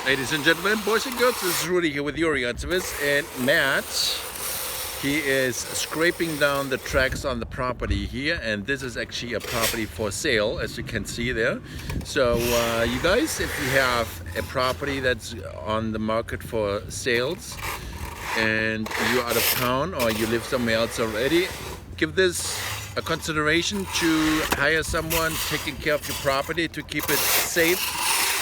Ladies and gentlemen, boys and girls, this is Rudy here with your Yatsovitz, and Matt, he is scraping down the tracks on the property here, and this is actually a property for sale, as you can see there. So you guys, if you have a property that's on the market for sales and you're out of town or you live somewhere else already, give this a consideration to hire someone taking care of your property to keep it safe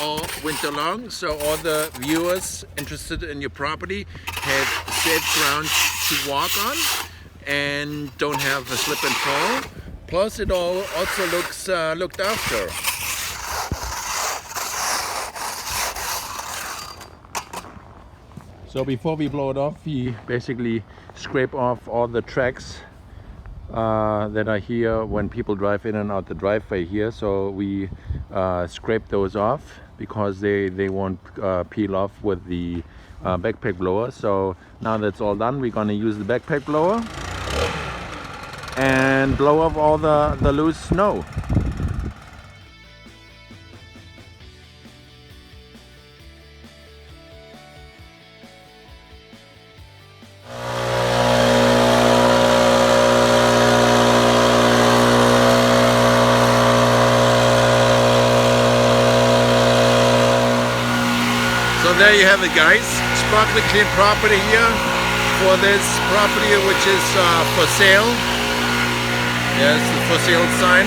all winter long, so all the viewers interested in your property have safe ground to walk on and don't have a slip and fall. Plus it all also looks looked after. So before we blow it off, we basically scrape off all the tracks that are here when people drive in and out the driveway here. So we scrape those off because they won't peel off with the backpack blower. So now that's all done, we're going to use the backpack blower and blow off all the loose snow. So there you have it, guys. Sparkling clean property here for this property, which is for sale. There's the for sale sign.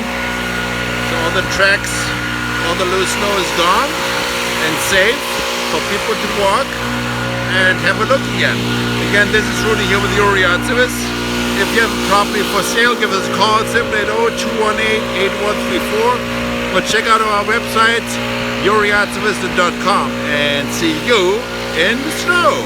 So all the tracks, all the loose snow is gone and safe for people to walk and have a look again. Again, this is Rudy here with your Yatsovitz. If you have a property for sale, give us a call at 780-218-8134 or check out our website youryatsovitz.com, and see you in the snow.